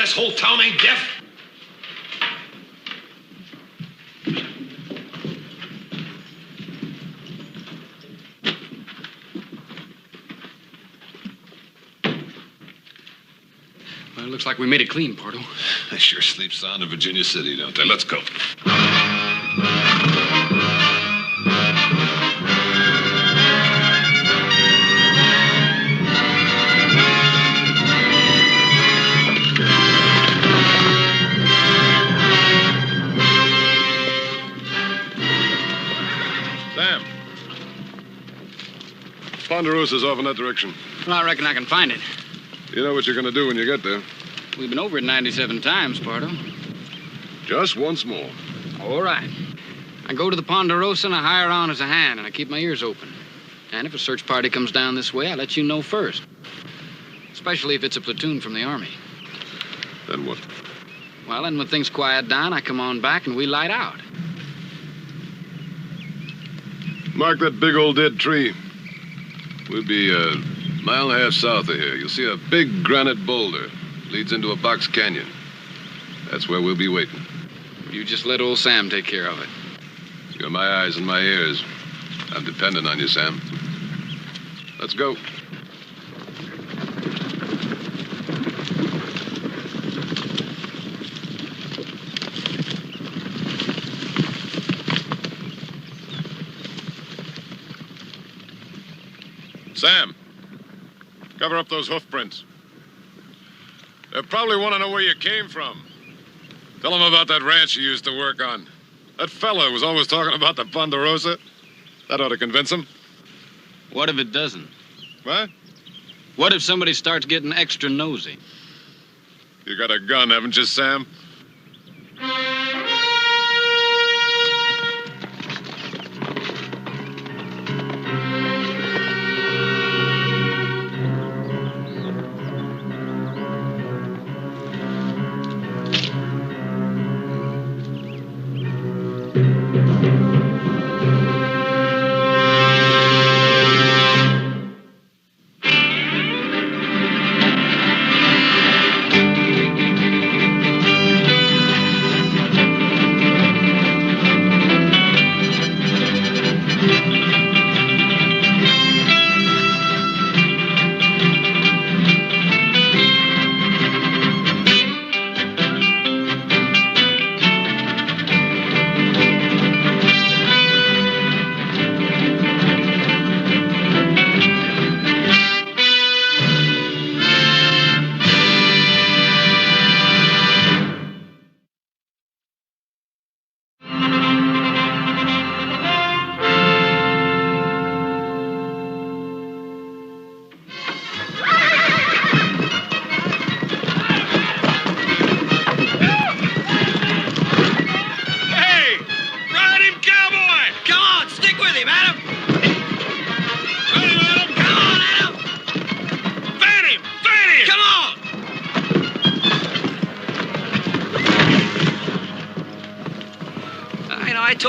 this whole town ain't deaf? Well, it looks like we made it clean, Pardo. They sure sleep sound in Virginia City, don't they? Let's go. Sam. Ponderosa's off in that direction. Well, I reckon I can find it. You know what you're going to do when you get there. We've been over it 97 times, Pardo. Just once more. All right. I go to the Ponderosa and I hire on as a hand, and I keep my ears open. And if a search party comes down this way, I let you know first. Especially if it's a platoon from the Army. Then what? Well, then when things quiet down, I come on back and we light out. Mark that big old dead tree. We'll be a mile and a half south of here. You'll see a big granite boulder. Leads into a box canyon. That's where we'll be waiting. You just let old Sam take care of it. You're my eyes and my ears. I'm dependent on you, Sam. Let's go. Sam, cover up those hoof prints. They probably want to know where you came from. Tell them about that ranch you used to work on. That fella was always talking about the Ponderosa. That ought to convince them. What if it doesn't? What? What if somebody starts getting extra nosy? You got a gun, haven't you, Sam?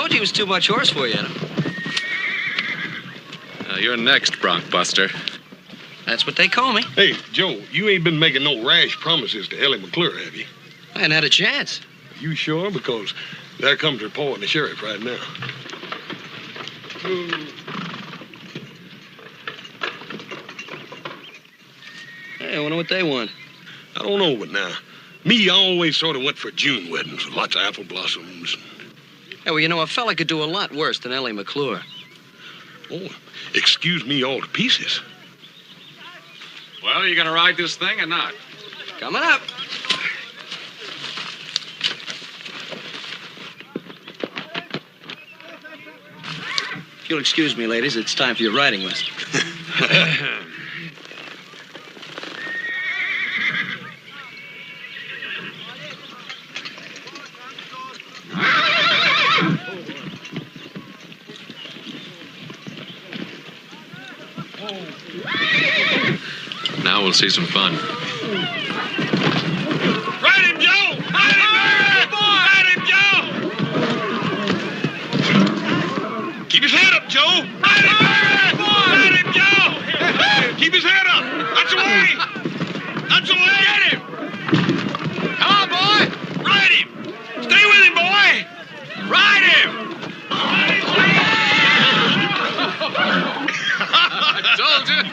He was too much horse for you, Adam. You're next, Bronc Buster. That's what they call me. Hey, Joe, you ain't been making no rash promises to Ellie McClure, have you? I hadn't had a chance. You sure? Because there comes your paw and the sheriff right now. Hey, I wonder what they want. I don't know, but now, me, I always sort of went for June weddings with lots of apple blossoms. Hey, well, you know, a fella could do a lot worse than Ellie McClure. Oh, excuse me all to pieces. Well, you gonna ride this thing or not? Coming up. If you'll excuse me, ladies, it's time for your riding list. Now we'll see some fun. Ride him, Joe! Ride him, Joe! Keep his head up, Joe! Ride him, Joe! Keep his head up! That's the way! That's the way! Get him! Told you.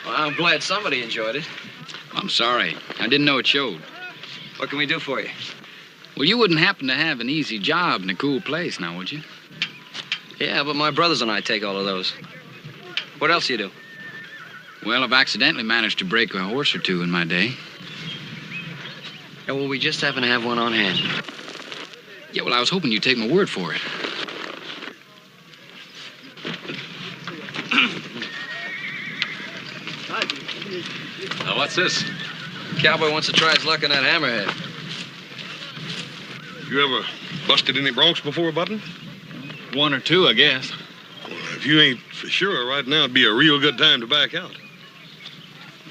Well, I'm glad somebody enjoyed it. I'm sorry. I didn't know it showed. What can we do for you? Well, you wouldn't happen to have an easy job in a cool place, now, would you? Yeah, but my brothers and I take all of those. What else do you do? Well, I've accidentally managed to break a horse or two in my day. Yeah, well, we just happen to have one on hand. Yeah, well, I was hoping you'd take my word for it. Now, what's this? Cowboy wants to try his luck on that hammerhead. You ever busted any broncs before, Button? One or two, I guess. Well, if you ain't for sure, right now it'd be a real good time to back out.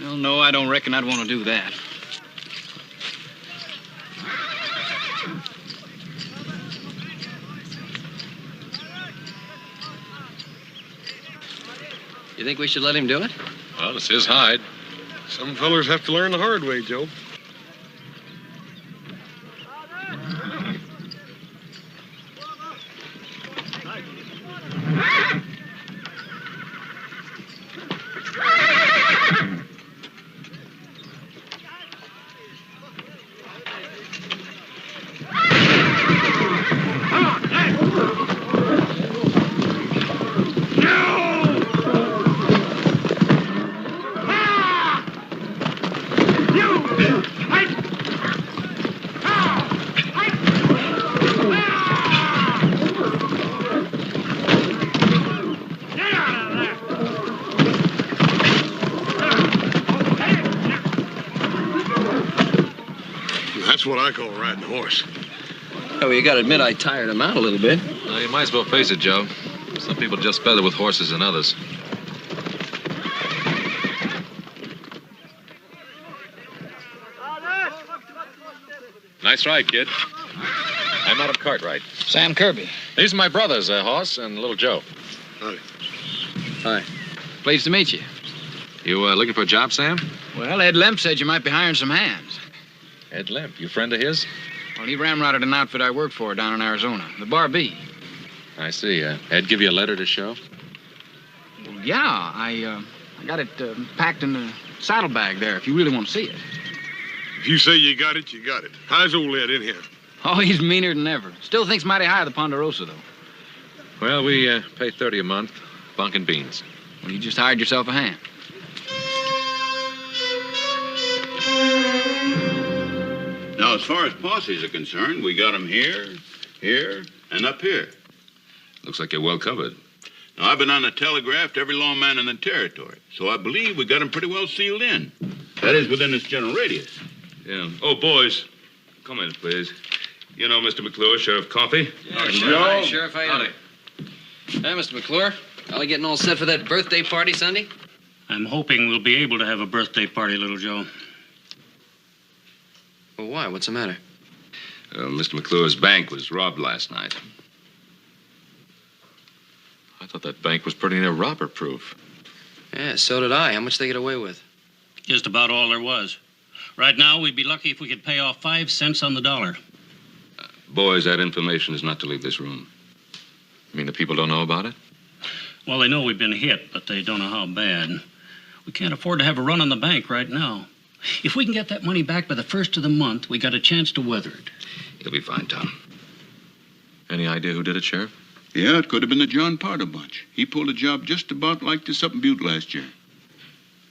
Well, no, I don't reckon I'd want to do that. You think we should let him do it? Well, it's his hide. Some fellers have to learn the hard way, Joe. That's what I call riding a horse. Oh, well, you gotta admit I tired him out a little bit. Well, you might as well face it, Joe. Some people just better with horses than others. Nice ride, kid. I'm Adam Cartwright. Sam Kirby. These are my brothers, Hoss and Little Joe. Howdy. Hi. Pleased to meet you. You looking for a job, Sam? Well, Ed Lemp said you might be hiring some hands. Ed Lemp, you friend of his? Well, he ramrodded an outfit I worked for down in Arizona, the Bar B. I see. Ed give you a letter to show? Well, yeah, I got it packed in the saddlebag there, if you really want to see it. If you say you got it, you got it. How's old Ed in here? Oh, he's meaner than ever. Still thinks mighty high of the Ponderosa, though. Well, we pay $30 a month, bunk and beans. Well, you just hired yourself a hand. Now, as far as posses are concerned, we got them here, here, and up here. Looks like you're well covered. Now, I've been on the telegraph to every lawman in the territory, so I believe we got them pretty well sealed in. That is, within this general radius. Yeah. Oh, boys, come in, please. You know Mr. McClure, Sheriff Coffee? Yeah, Sheriff. Sheriff, how you doing? Hey, Mr. McClure. All getting all set for that birthday party Sunday? I'm hoping we'll be able to have a birthday party, Little Joe. Well, why? What's the matter? Mr. McClure's bank was robbed last night. I thought that bank was pretty near robber-proof. Yeah, so did I. How much they get away with? Just about all there was. Right now, we'd be lucky if we could pay off 5 cents on the dollar. Boys, that information is not to leave this room. You mean the people don't know about it? Well, they know we've been hit, but they don't know how bad. We can't afford to have a run on the bank right now. If we can get that money back by the 1st of the month, we got a chance to weather it. You'll be fine, Tom. Any idea who did it, Sheriff? Yeah, it could have been the John Parter bunch. He pulled a job just about like this up in Butte last year.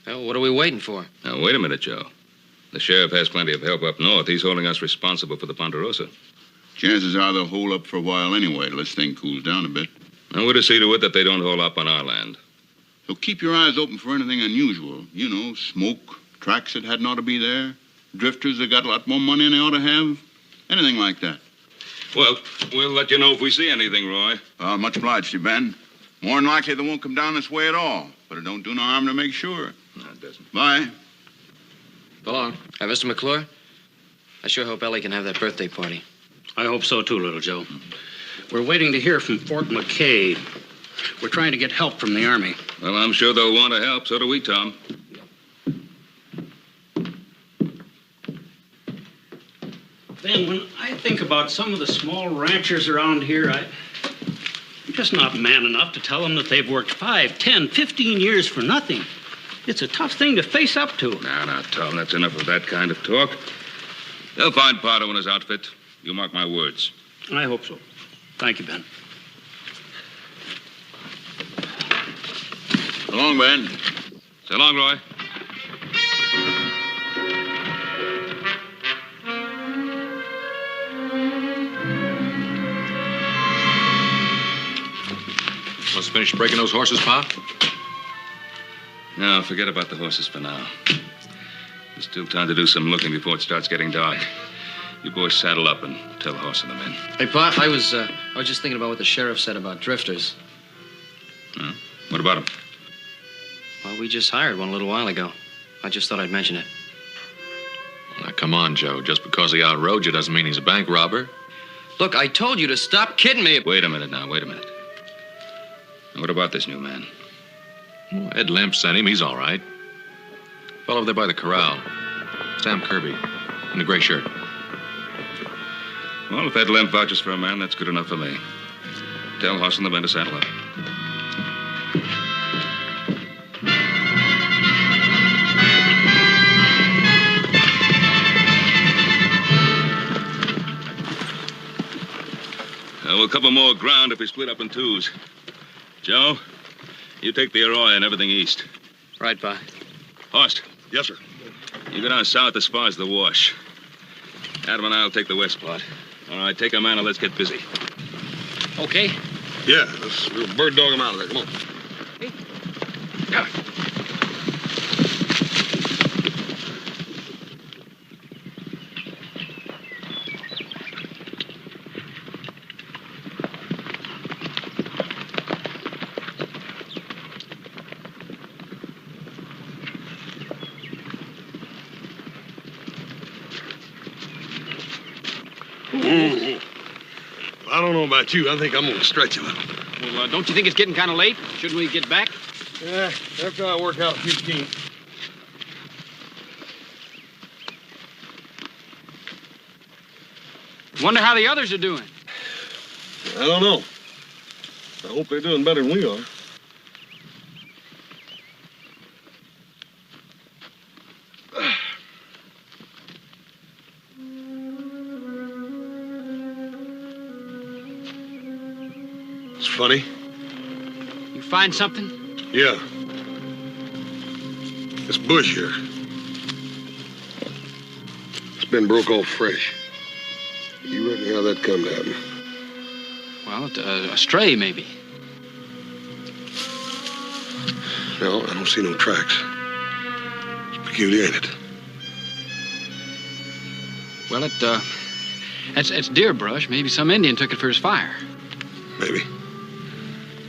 Well, what are we waiting for? Now, wait a minute, Joe. The sheriff has plenty of help up north. He's holding us responsible for the Ponderosa. Chances are they'll hold up for a while anyway, till this thing cools down a bit. And we're to see to it that they don't hold up on our land. So keep your eyes open for anything unusual. You know, smoke, tracks that hadn't ought to be there, drifters that got a lot more money than they ought to have, anything like that. Well, we'll let you know if we see anything, Roy. Much obliged to you, Ben. More than likely they won't come down this way at all, but it don't do no harm to make sure. No, it doesn't. Bye. So long. Hey, Mr. McClure, I sure hope Ellie can have that birthday party. I hope so, too, Little Joe. We're waiting to hear from Fort McKay. We're trying to get help from the Army. Well, I'm sure they'll want to help. So do we, Tom. Ben, when I think about some of the small ranchers around here, I'm just not man enough to tell them that they've worked 5, 10, 15 years for nothing. It's a tough thing to face up to. Now, Tom, that's enough of that kind of talk. They'll find Pardo and his outfit. You mark my words. I hope so. Thank you, Ben. So long, Ben. So long, Roy. Must finish breaking those horses, Pa? No, forget about the horses for now. There's still time to do some looking before it starts getting dark. You boys saddle up and tell the horse and the men. Hey, Pa, I was just thinking about what the sheriff said about drifters. Huh? What about them? Well, we just hired one a little while ago. I just thought I'd mention it. Now, come on, Joe. Just because he outrode you doesn't mean he's a bank robber. Look, I told you to stop kidding me. Wait a minute now, wait a minute. Now, what about this new man? Well, Ed Lemp sent him. He's all right. Fell over there by the corral. Sam Kirby. In the gray shirt. Well, if Ed Lemp vouches for a man, that's good enough for me. Tell Hoss and the men to saddle up. We'll cover more ground if we split up in twos. Joe, you take the Arroyo and everything east. Right, Pa. Horst, Yes, sir. you go down south as far as the wash. Adam and I'll take the west part. All right, take a man and let's get busy. Okay. Yeah, we'll bird dog him out of there. Come on. I don't know about you. I think I'm going to stretch a little. Well, don't you think it's getting kind of late? Shouldn't we get back? Yeah, after I work out a few kinks. Wonder how the others are doing. I don't know. I hope they're doing better than we are. It's funny. You find something? Yeah. This bush here. It's been broke off fresh. You reckon how that come to happen? Well, a stray, maybe. No, I don't see no tracks. It's peculiar, ain't it? Well, it's deer brush. Maybe some Indian took it for his fire. Maybe.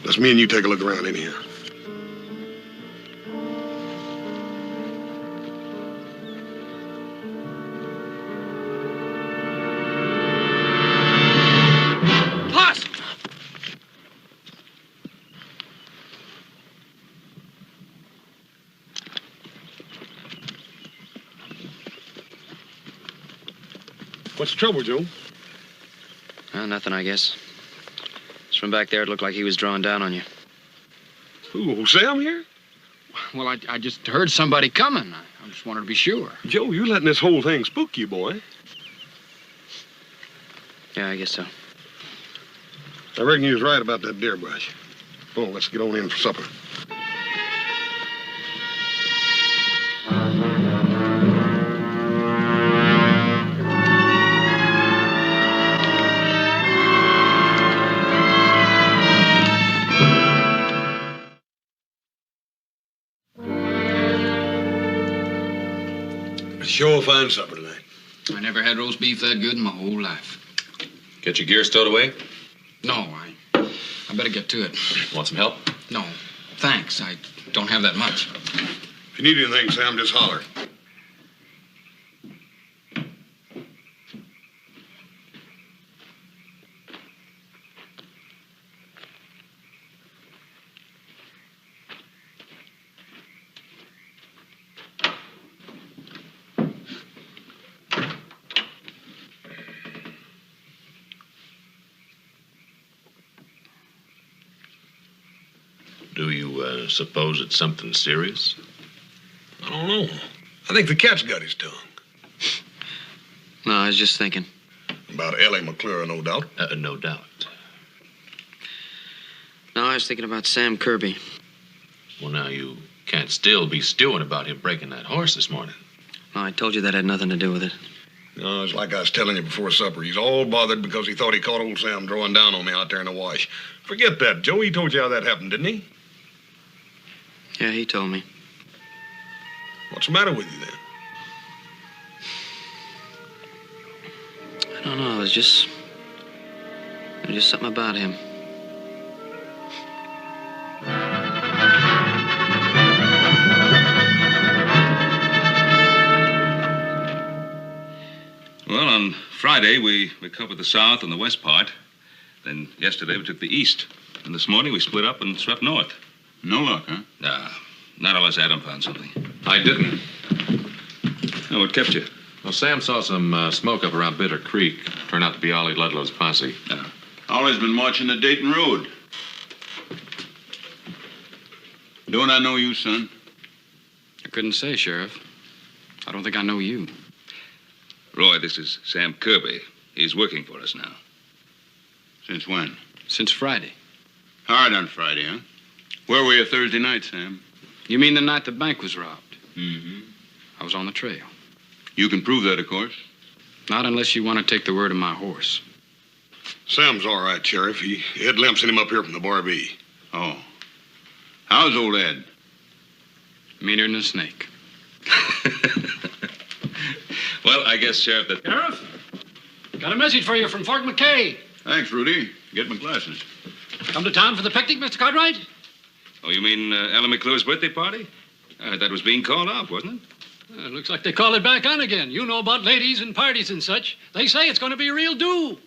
Let's me and you take a look around anyhow. Plus! What's the trouble, Joe? Well, nothing, I guess. Just from back there, it looked like he was drawing down on you. Who, Sam here? Well, I just heard somebody coming. I just wanted to be sure. Joe, you letting this whole thing spook you, boy. Yeah, I guess so. I reckon you was right about that deer brush. Oh, let's get on in for supper. Sure fine supper tonight. I never had roast beef that good in my whole life. Get your gear stowed away? No, I better get to it. Want some help? No, thanks. I don't have that much. If you need anything, Sam, just holler. Do you suppose it's something serious? I don't know. I think the cat's got his tongue. No, I was just thinking. About Ellie McClure, no doubt. No doubt. No, I was thinking about Sam Kirby. Well, now you can't still be stewing about him breaking that horse this morning. No, I told you that had nothing to do with it. No, it's like I was telling you before supper. He's all bothered because he thought he caught old Sam drawing down on me out there in the wash. Forget that, Joe. He told you how that happened, didn't he? Yeah, he told me. What's the matter with you, then? I don't know. There's just something about him. Well, on Friday, we covered the south and the west part. Then yesterday, we took the east. And this morning, we split up and swept north. No luck, huh? Not unless Adam found something. I didn't. Oh, what kept you? Well, Sam saw some smoke up around Bitter Creek. Turned out to be Ollie Ludlow's posse. Ollie's been watching the Dayton Road. Don't I know you, son? I couldn't say, Sheriff. I don't think I know you. Roy, this is Sam Kirby. He's working for us now. Since when? Since Friday. Hard on Friday, huh? Where were you Thursday night, Sam? You mean the night the bank was robbed? Mm-hmm. I was on the trail. You can prove that, of course. Not unless you want to take the word of my horse. Sam's all right, Sheriff. Ed Lamp sent him up here from the Bar B. Oh. How's old Ed? Meaner than a snake. Well, I guess, Sheriff, that... Sheriff, got a message for you from Fort McKay. Thanks, Rudy. Get my glasses. Come to town for the picnic, Mr. Cartwright? Oh, you mean Ella McClure's birthday party? I heard that was being called off, wasn't it? It looks like they call it back on again. You know about ladies and parties and such. They say it's going to be a real do.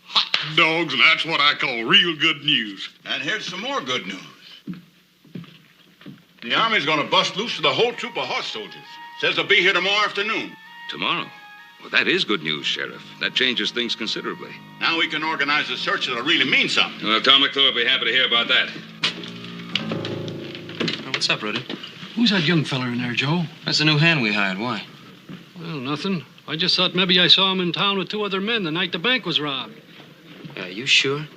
Hot dogs, and that's what I call real good news. And here's some more good news. The Army's gonna bust loose with a whole troop of horse soldiers. Says they'll be here tomorrow afternoon. Tomorrow? Well, that is good news, Sheriff. That changes things considerably. Now we can organize a search that'll really mean something. Well, Tom McClure will be happy to hear about that. Oh, what's up, Rudy? Who's that young feller in there, Joe? That's the new hand we hired. Why? Well, nothing. I just thought maybe I saw him in town with two other men the night the bank was robbed. Are you sure?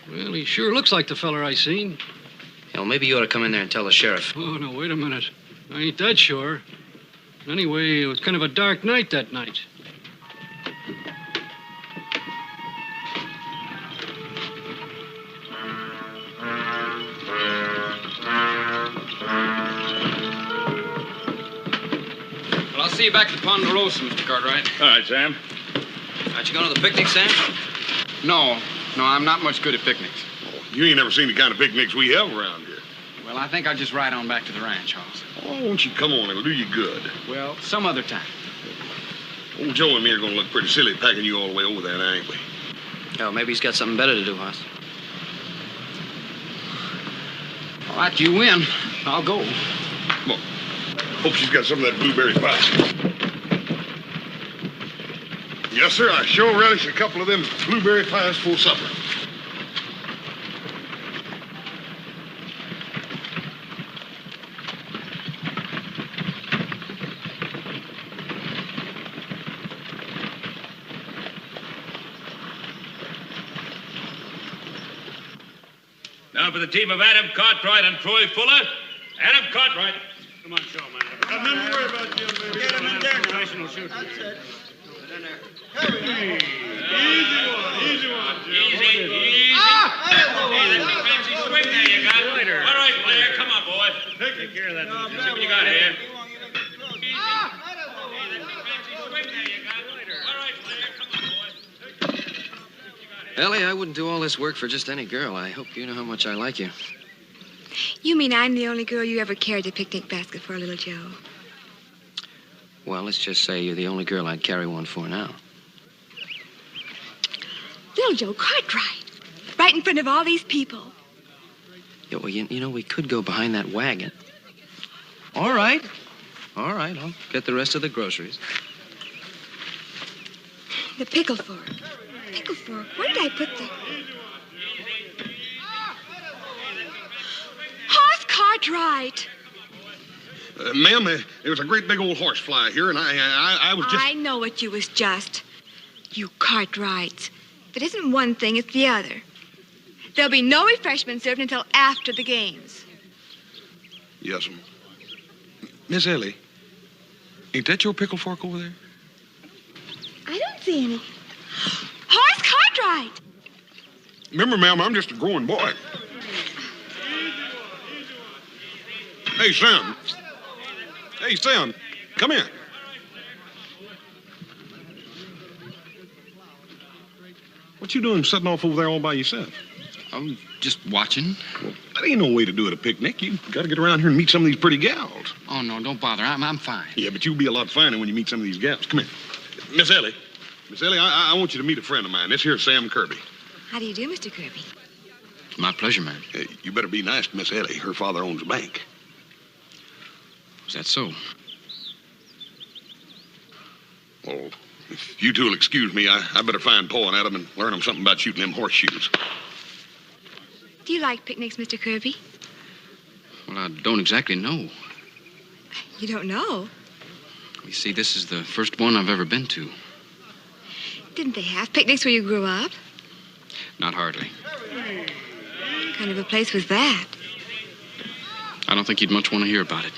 Well, he sure looks like the feller I seen. Hell, maybe you ought to come in there and tell the sheriff. Oh, no, wait a minute. I ain't that sure. Anyway, it was kind of a dark night that night. Well, I'll see you back at the Ponderosa, Mr. Cartwright. All right, Sam. Aren't you going to the picnic, Sam? No, I'm not much good at picnics. You ain't never seen the kind of picnics we have around here. Well, I think I'll just ride on back to the ranch house. Oh, won't you come on? It'll do you good. Well, some other time. Old Joe and me are going to look pretty silly packing you all the way over there, now, ain't we? Oh, maybe he's got something better to do, Hoss. All right, you win. I'll go. Well, hope she's got some of that blueberry pie. Yes, sir. I sure relish a couple of them blueberry pies for supper. Now for the team of Adam Cartwright and Troy Fuller. Adam Cartwright. Come on, show, man. Got nothing to worry about, Jim, baby. Get him in there now. That's it. Easy one, Jim. Easy. Fancy swing there you got. All right, player. Come on, boy. Take care of that. See what you got here. Ellie, I wouldn't do all this work for just any girl. I hope you know how much I like you. You mean I'm the only girl you ever carried a picnic basket for, little Joe? Well, let's just say you're the only girl I'd carry one for now. Little Joe Cartwright. Right in front of all these people. Yeah, well, you know, we could go behind that wagon. All right. I'll get the rest of the groceries. The pickle fork. Pickle fork. Where did I put the... Cartwright. Ma'am, there was a great big old horse fly here, and I was just... I know what you was just. You Cartwrights. If it isn't one thing, it's the other. There'll be no refreshment served until after the games. Yes, ma'am. Miss Ellie, ain't that your pickle fork over there? I don't see any. Horace Cartwright! Remember, ma'am, I'm just a growing boy. Hey, Sam. Hey, Sam, come here. What you doing sitting off over there all by yourself? I'm just watching. Well, that ain't no way to do it at a picnic. You got to get around here and meet some of these pretty gals. Oh, no, don't bother. I'm fine. Yeah, but you'll be a lot finer when you meet some of these gals. Come here. Miss Ellie. Miss Ellie, I want you to meet a friend of mine. This here's Sam Kirby. How do you do, Mr. Kirby? It's my pleasure, ma'am. Hey, you better be nice to Miss Ellie. Her father owns a bank. Is that so? Oh, if you two'll excuse me, I better find Paul and Adam and learn them something about shooting them horseshoes. Do you like picnics, Mr. Kirby? Well, I don't exactly know. You don't know? You see, this is the first one I've ever been to. Didn't they have picnics where you grew up? Not hardly. What kind of a place was that? I don't think you'd much want to hear about it.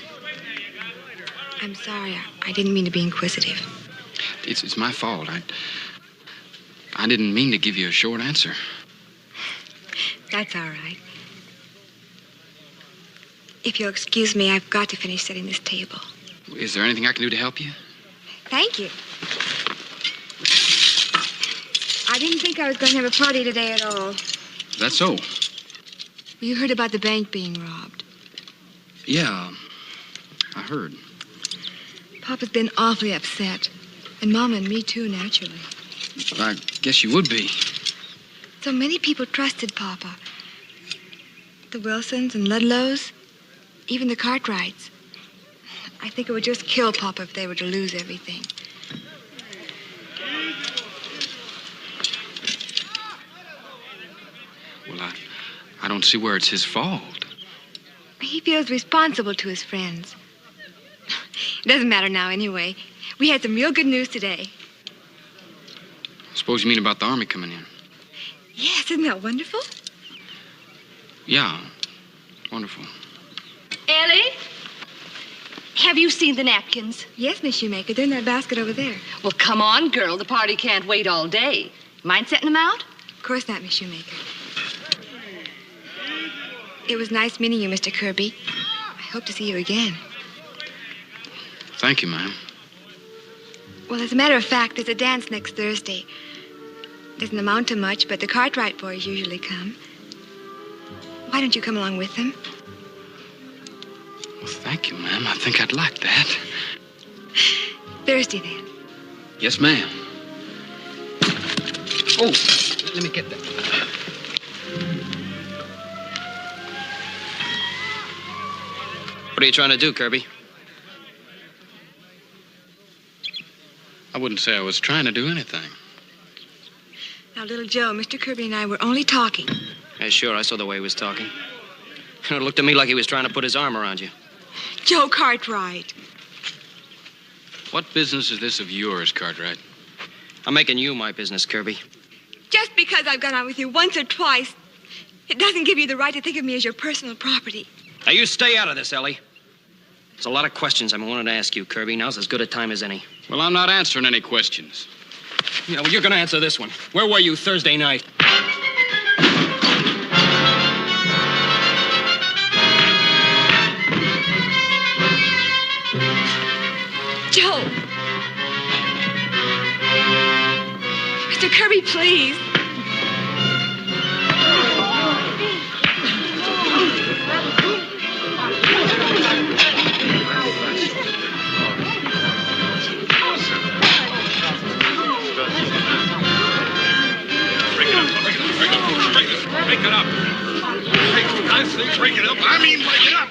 I'm sorry. I didn't mean to be inquisitive. It's my fault. I didn't mean to give you a short answer. That's all right. If you'll excuse me, I've got to finish setting this table. Is there anything I can do to help you? Thank you. I didn't think I was going to have a party today at all. Is that so? You heard about the bank being robbed. Yeah, I heard. Papa's been awfully upset. And Mama and me, too, naturally. I guess you would be. So many people trusted Papa. The Wilsons and Ludlows, even the Cartwrights. I think it would just kill Papa if they were to lose everything. Well, I don't see where it's his fault. He feels responsible to his friends. It doesn't matter now anyway. We had some real good news today. Suppose you mean about the Army coming in? Yes, isn't that wonderful? Yeah, wonderful. Ellie? Have you seen the napkins? Yes, Miss Shoemaker. They're in that basket over there. Well, come on, girl. The party can't wait all day. Mind setting them out? Of course not, Miss Shoemaker. It was nice meeting you, Mr. Kirby. I hope to see you again. Thank you, ma'am. Well, as a matter of fact, there's a dance next Thursday. Doesn't amount to much, but the Cartwright boys usually come. Why don't you come along with them? Well, thank you, ma'am. I think I'd like that. Thursday, then. Yes, ma'am. Oh, let me get that. What are you trying to do, Kirby? I wouldn't say I was trying to do anything. Now, little Joe, Mr. Kirby and I were only talking. Yeah, sure, I saw the way he was talking. It looked to me like he was trying to put his arm around you. Joe Cartwright. What business is this of yours, Cartwright? I'm making you my business, Kirby. Just because I've gone out with you once or twice, it doesn't give you the right to think of me as your personal property. Now, you stay out of this, Ellie. There's a lot of questions I've been wanting to ask you, Kirby. Now's as good a time as any. Well, I'm not answering any questions. Yeah, well, you're going to answer this one. Where were you Thursday night? Joe! Mr. Kirby, please. Break it up. I say break it up. I mean break it up.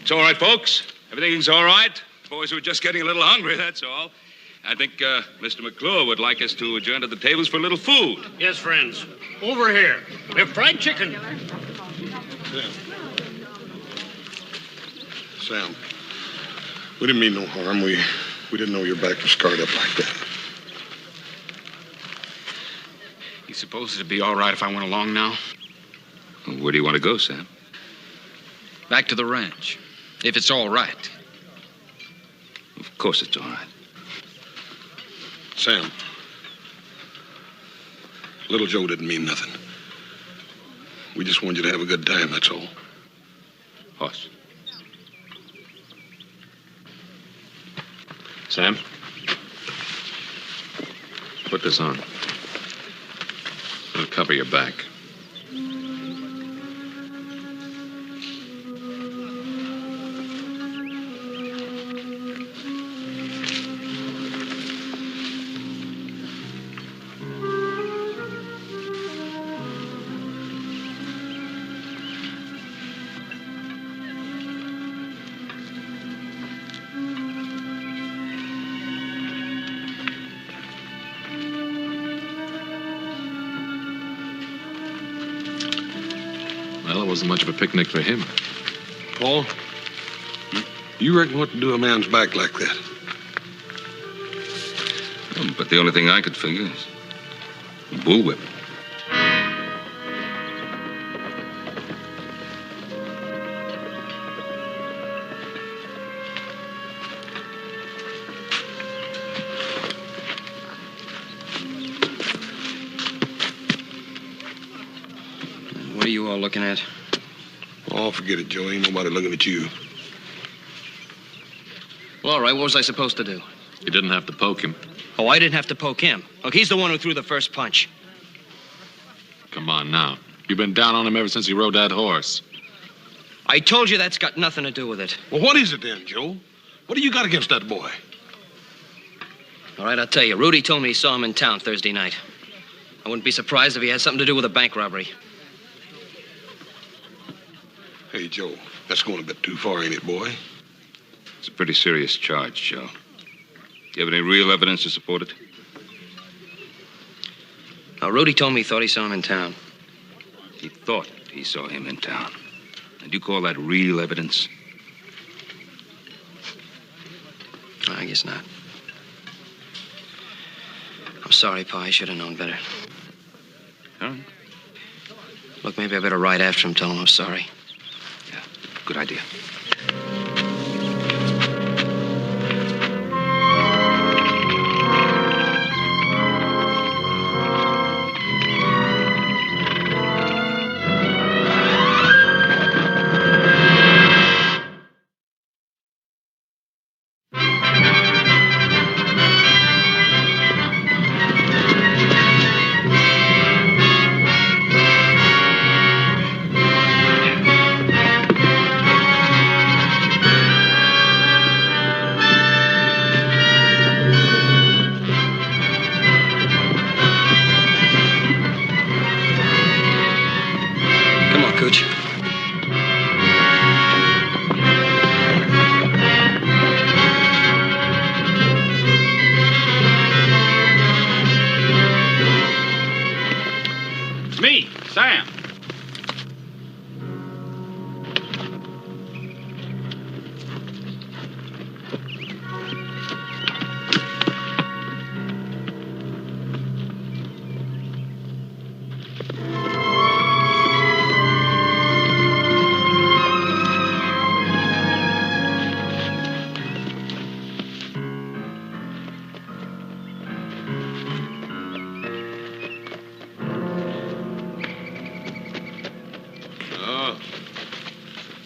It's all right, folks. Everything's all right. The boys were just getting a little hungry, that's all. I think Mr. McClure would like us to adjourn to the tables for a little food. Yes, friends. Over here. We have fried chicken. Sam, we didn't mean no harm. We didn't know your back was scarred up like that. You suppose it'd be all right if I went along now? Where do you want to go, Sam? Back to the ranch. If it's all right. Of course it's all right. Sam, little Joe didn't mean nothing. We just wanted you to have a good time, that's all. Hoss. Sam? Put this on. It'll cover your back. Well, it wasn't much of a picnic for him. Paul, you reckon what to do a man's back like that? But the only thing I could figure is a bullwhip. What are you all looking at? Oh, forget it, Joe. Ain't nobody looking at you. Well, all right, what was I supposed to do? You didn't have to poke him. Oh, I didn't have to poke him. Look, he's the one who threw the first punch. Come on now. You've been down on him ever since he rode that horse. I told you that's got nothing to do with it. Well, what is it then, Joe? What do you got against that boy? All right, I'll tell you. Rudy told me he saw him in town Thursday night. I wouldn't be surprised if he had something to do with a bank robbery. Hey, Joe, that's going a bit too far, ain't it, boy? It's a pretty serious charge, Joe. Do you have any real evidence to support it? Now, Rudy told me he thought he saw him in town. He thought he saw him in town. And you call that real evidence? I guess not. I'm sorry, Pa. I should have known better. All right. Look, maybe I better ride after him, tell him I'm sorry. Yeah, good idea. Me, Sam.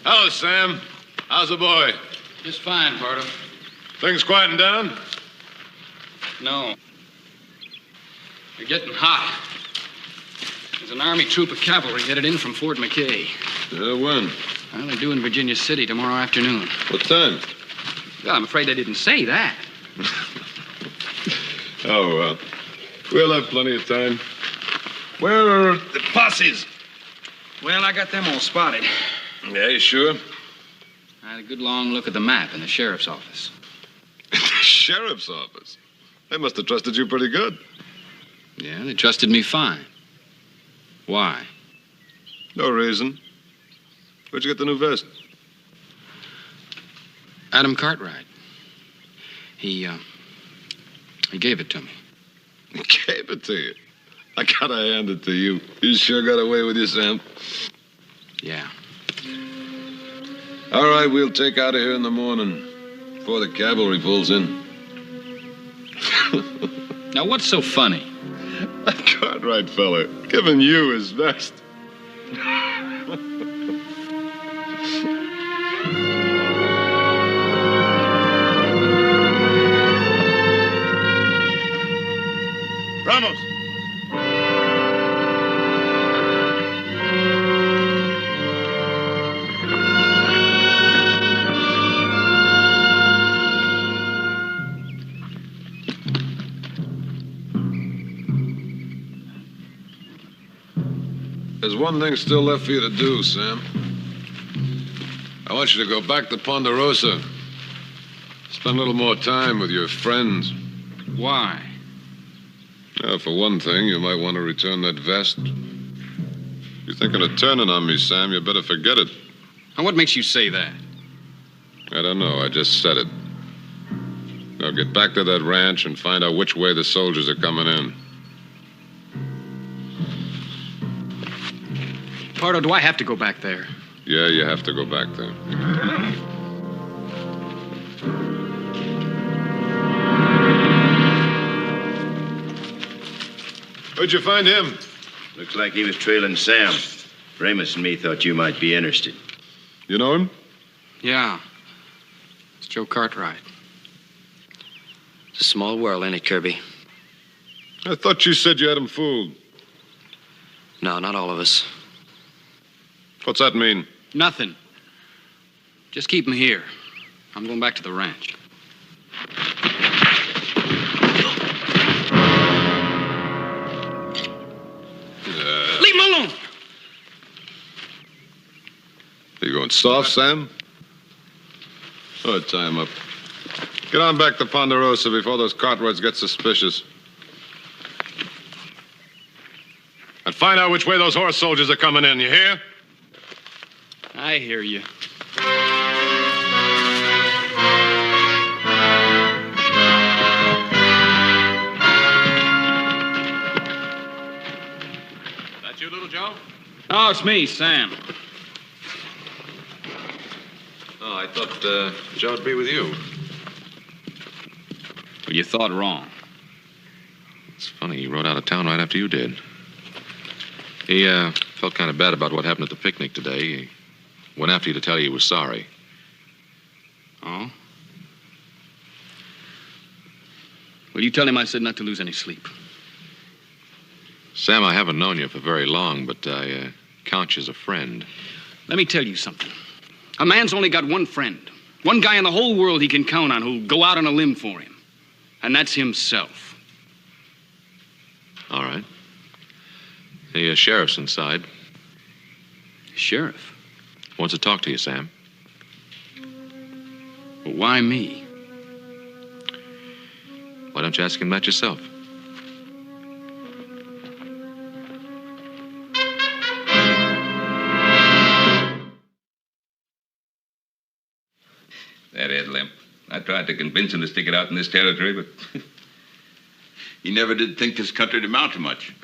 Hello, Sam. How's the boy? Just fine, Pardo. Things quieting down? No. They're getting hot. There's an Army troop of cavalry headed in from Fort McKay. When? Well, they're due in Virginia City tomorrow afternoon. What time? Well, I'm afraid they didn't say that. Oh, well. We'll have plenty of time. Where are the posses? Well, I got them all spotted. Yeah, you sure? I had a good long look at the map in the sheriff's office. The sheriff's office? They must have trusted you pretty good. Yeah, they trusted me fine. Why? No reason. Where'd you get the new vest? Adam Cartwright. He gave it to me. He gave it to you. I gotta hand it to you. You sure got away with you, Sam. Yeah. All right, we'll take out of here in the morning before the cavalry pulls in. Now, what's so funny? That Cartwright fella giving you his vest. Ramos. There's one thing still left for you to do, Sam. I want you to go back to Ponderosa. Spend a little more time with your friends. Why? For one thing, you might want to return that vest. You're thinking of turning on me, Sam. You better forget it. And what makes you say that? I don't know. I just said it. Now get back to that ranch and find out which way the soldiers are coming in. Pardo, do I have to go back there? Yeah, you have to go back there. Where'd you find him? Looks like he was trailing Sam. Ramos and me thought you might be interested. You know him? Yeah. It's Joe Cartwright. It's a small world, ain't it, Kirby? I thought you said you had him fooled. No, not all of us. What's that mean? Nothing. Just keep him here. I'm going back to the ranch. Leave him alone! Are you going soft, Sam? Oh, tie him up. Get on back to Ponderosa before those Cartwrights get suspicious. And find out which way those horse soldiers are coming in, you hear? I hear you. That you, little Joe? Oh, it's me, Sam. Oh, I thought Joe'd be with you. Well, you thought wrong. It's funny, he rode out of town right after you did. He felt kind of bad about what happened at the picnic today. He went after you to tell you he was sorry. Oh? Well, you tell him I said not to lose any sleep. Sam, I haven't known you for very long, but I count you as a friend. Let me tell you something. A man's only got one friend. One guy in the whole world he can count on who'll go out on a limb for him. And that's himself. All right. The sheriff's inside. Sheriff? Wants to talk to you, Sam. Well, why me? Why don't you ask him that yourself? That Ed Limp. I tried to convince him to stick it out in this territory, but... He never did think this country'd amount to much.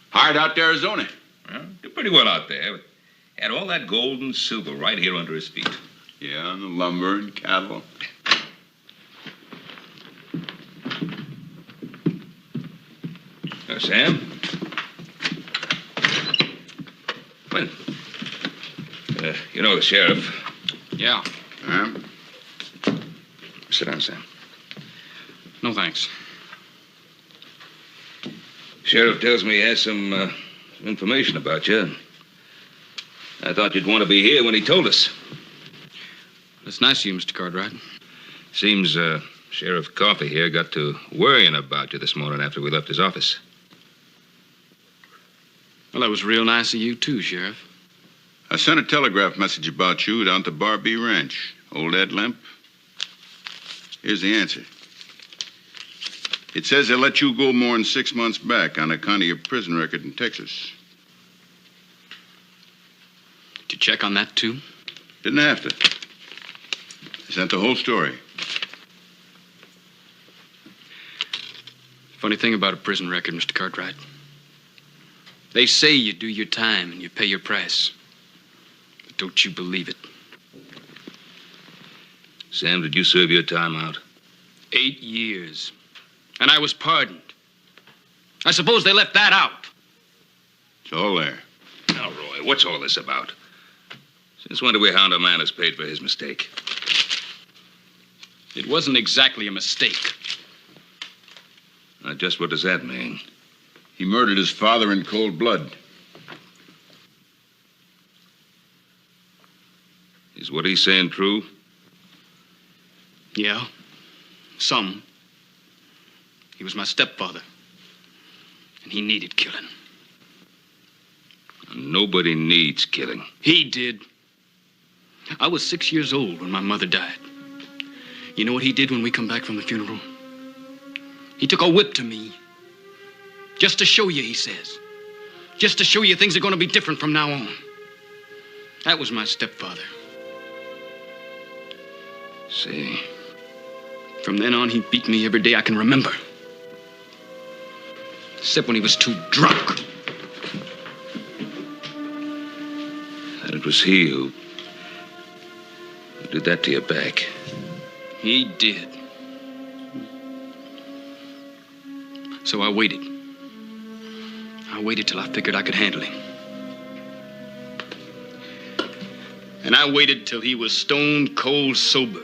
Hired out to Arizona. Well, did pretty well out there. But had all that gold and silver right here under his feet. Yeah, and the lumber and cattle. Sam? Well, you know the sheriff. Yeah. Sit down, Sam. No, thanks. Sheriff tells me he has some information about you. I thought you'd want to be here when he told us. That's nice of you, Mr. Cartwright. Seems Sheriff Coffey here got to worrying about you this morning after we left his office. Well, that was real nice of you, too, Sheriff. I sent a telegraph message about you down to Barbie Ranch. Old Ed Limp. Here's the answer. It says they let you go more than 6 months back on account of your prison record in Texas. Did you check on that, too? Didn't have to. I sent the whole story. Funny thing about a prison record, Mr. Cartwright. They say you do your time and you pay your price. But don't you believe it. Sam, did you serve your time out? 8 years. And I was pardoned. I suppose they left that out. It's all there. Now, Roy, what's all this about? Since when do we hound a man who's paid for his mistake? It wasn't exactly a mistake. Now, just what does that mean? He murdered his father in cold blood. Is what he's saying true? Yeah, some. He was my stepfather. And he needed killing. Nobody needs killing. He did. I was 6 years old when my mother died. You know what he did when we come back from the funeral? He took a whip to me. Just to show you, he says. Just to show you things are going to be different from now on. That was my stepfather. See. From then on, he beat me every day I can remember. Except when he was too drunk. And it was he who did that to your back. He did. So I waited. I waited till I figured I could handle him. And I waited till he was stone cold sober.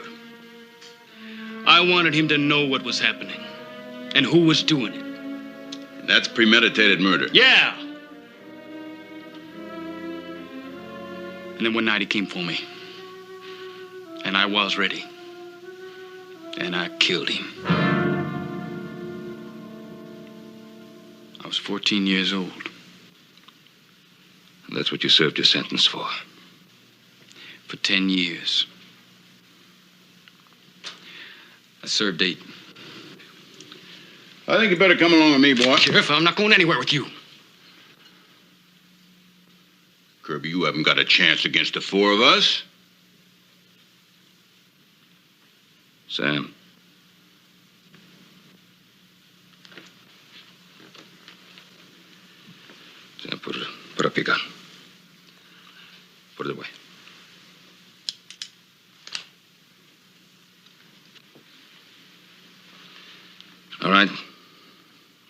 I wanted him to know what was happening and who was doing it. That's premeditated murder. Yeah. And then one night he came for me. And I was ready. And I killed him. I was 14 years old. And that's what you served your sentence for? For 10 years. I served 8. I think you better come along with me, boy. Sheriff, I'm not going anywhere with you. Kirby, you haven't got a chance against the 4 of us. Sam. Sam, put up your gun. Put it away. All right.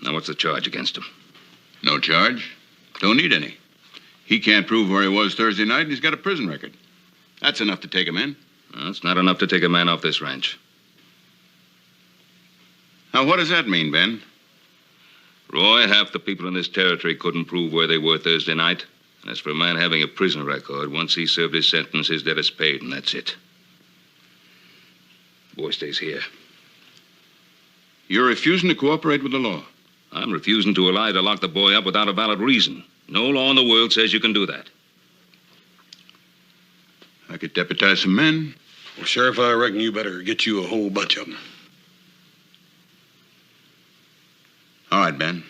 Now, what's the charge against him? No charge. Don't need any. He can't prove where he was Thursday night, and he's got a prison record. That's enough to take him in. Well, it's not enough to take a man off this ranch. Now, what does that mean, Ben? Roy, half the people in this territory couldn't prove where they were Thursday night. And as for a man having a prison record, once he served his sentence, his debt is paid, and that's it. The boy stays here. You're refusing to cooperate with the law. I'm refusing to allow you to lock the boy up without a valid reason. No law in the world says you can do that. I could deputize some men. Well, Sheriff, I reckon you better get you a whole bunch of them. All right, Ben.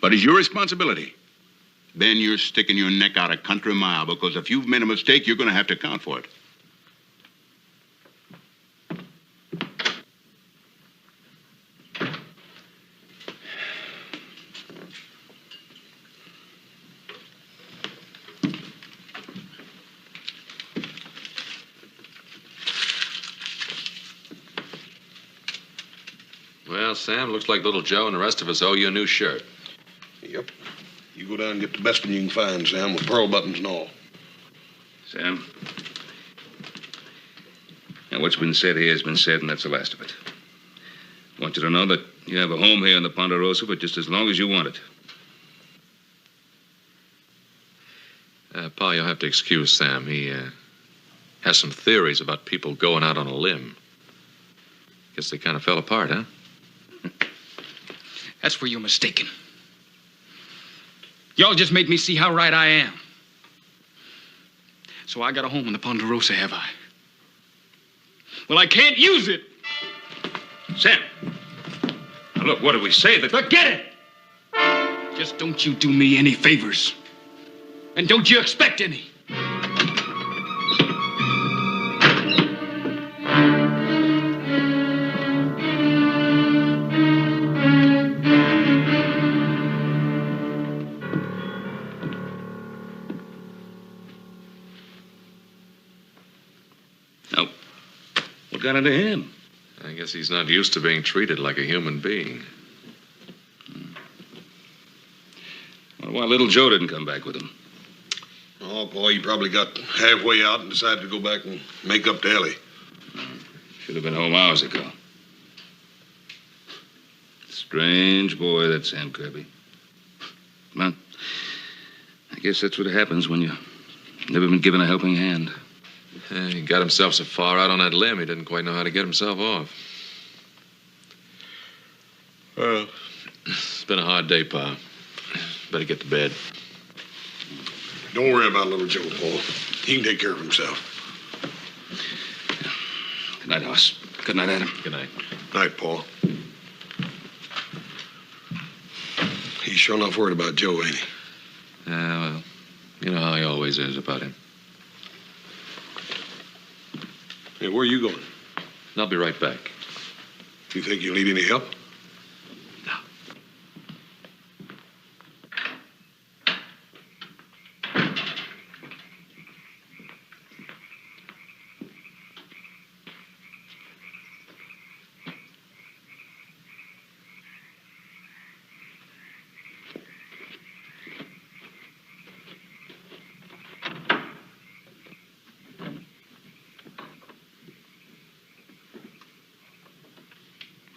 But it's your responsibility. Ben, you're sticking your neck out a country mile because if you've made a mistake, you're going to have to account for it. Well, Sam, looks like little Joe and the rest of us owe you a new shirt. Yep. You go down and get the best one you can find, Sam, with pearl buttons and all. Sam? Now, what's been said here has been said, and that's the last of it. I want you to know that you have a home here in the Ponderosa for just as long as you want it. Pa, you'll have to excuse Sam. He has some theories about people going out on a limb. Guess they kind of fell apart, huh? That's where you're mistaken. Y'all just made me see how right I am. So I got a home in the Ponderosa, have I? Well, I can't use it. Sam! Now, look, what do we say? Forget it! Just don't you do me any favors. And don't you expect any. Now, what got into him? I guess he's not used to being treated like a human being. Well, why little Joe didn't come back with him? Oh, boy, he probably got halfway out and decided to go back and make up to Ellie. Should have been home hours ago. Strange boy, that Sam Kirby. Well, I guess that's what happens when you've never been given a helping hand. He got himself so far out on that limb, he didn't quite know how to get himself off. Well, it's been a hard day, Pa. Better get to bed. Don't worry about little Joe, Paul. He can take care of himself. Good night, Hoss. Good night, Adam. Good night. Night, Paul. He's sure enough worried about Joe, ain't he? Well, you know how he always is about him. Hey, where are you going? I'll be right back. You think you'll need any help?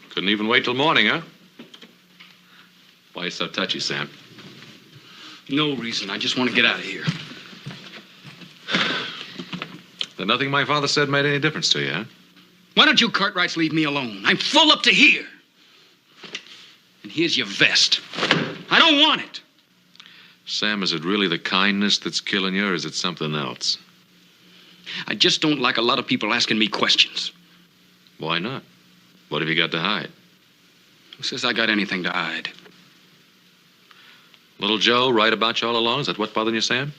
Couldn't even wait till morning, huh? Why you so touchy, Sam? No reason. I just want to get out of here. Then nothing my father said made any difference to you, huh? Why don't you Cartwrights leave me alone? I'm full up to here. And here's your vest. I don't want it. Sam, is it really the kindness that's killing you, or is it something else? I just don't like a lot of people asking me questions. Why not? What have you got to hide? Who says I got anything to hide? Little Joe right about you all along? Is that what's bothering you, Sam?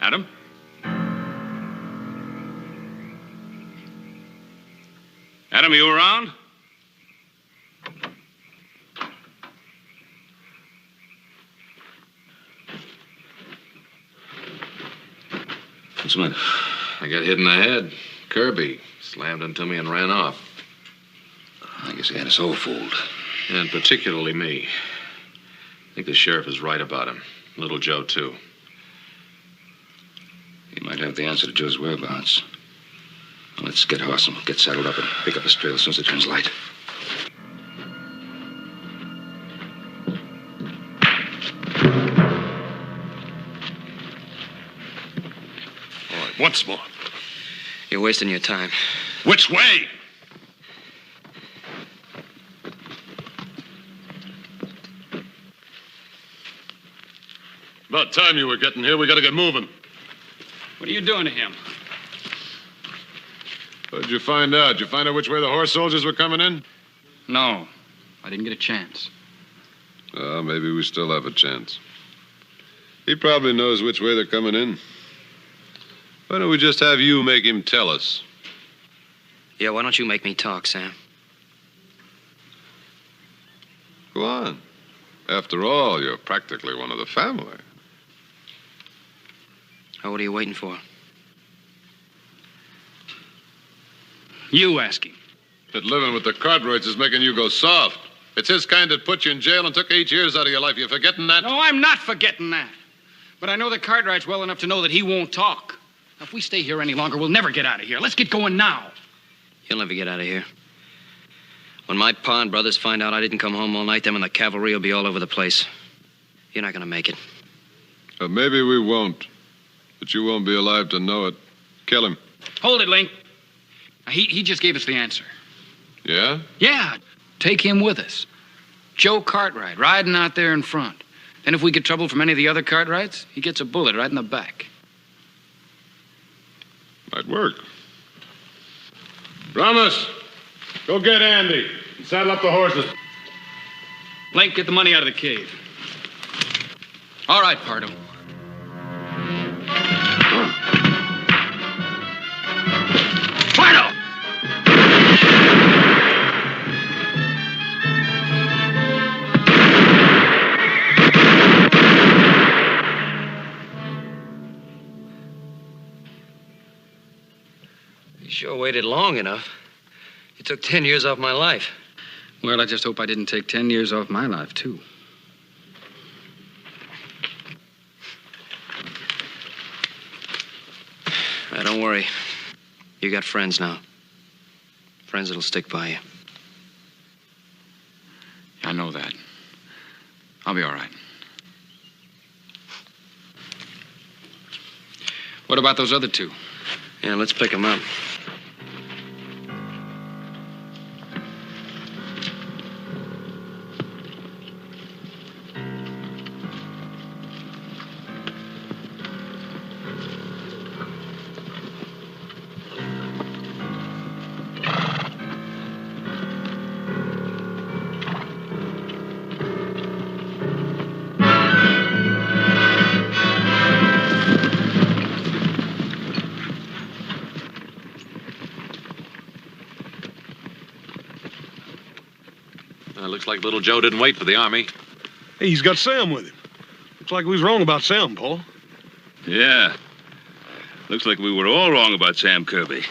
Adam? Adam, you around? What's the matter? I got hit in the head. Kirby slammed into me and ran off. I guess he had us all fooled. And particularly me. I think the sheriff is right about him. Little Joe, too. He might have the answer to Joe's whereabouts. Well, let's get Hoss and get saddled up and pick up his trail as soon as it turns light. All right, once more. You're wasting your time. Which way? About time you were getting here. We gotta get moving. What are you doing to him? What did you find out? Did you find out which way the horse soldiers were coming in? No, I didn't get a chance. Maybe we still have a chance. He probably knows which way they're coming in. Why don't we just have you make him tell us? Yeah, why don't you make me talk, Sam? Go on. After all, you're practically one of the family. Oh, what are you waiting for? You ask him. That living with the Cartwrights is making you go soft. It's his kind that put you in jail and took 8 years out of your life. You forgetting that? No, I'm not forgetting that. But I know the Cartwrights well enough to know that he won't talk. Now, if we stay here any longer, we'll never get out of here. Let's get going now. You'll never get out of here. When my pa and brothers find out I didn't come home all night, them and the cavalry will be all over the place. You're not gonna make it. Maybe we won't. But you won't be alive to know it. Kill him. Hold it, Link. Now, he just gave us the answer. Yeah? Yeah, take him with us. Joe Cartwright, riding out there in front. Then if we get trouble from any of the other Cartwrights, he gets a bullet right in the back. Might work. Ramos, go get Andy and saddle up the horses. Link, get the money out of the cave. All right, Pardo. Pardo! You sure waited long enough. You took 10 years off my life. Well, I just hope I didn't take 10 years off my life, too. Don't worry. You got friends now. Friends that'll stick by you. I know that. I'll be all right. What about those other two? Yeah, let's pick them up. Looks like little Joe didn't wait for the army. Hey, he's got Sam with him. Looks like we was wrong about Sam, Paul. Yeah. Looks like we were all wrong about Sam Kirby.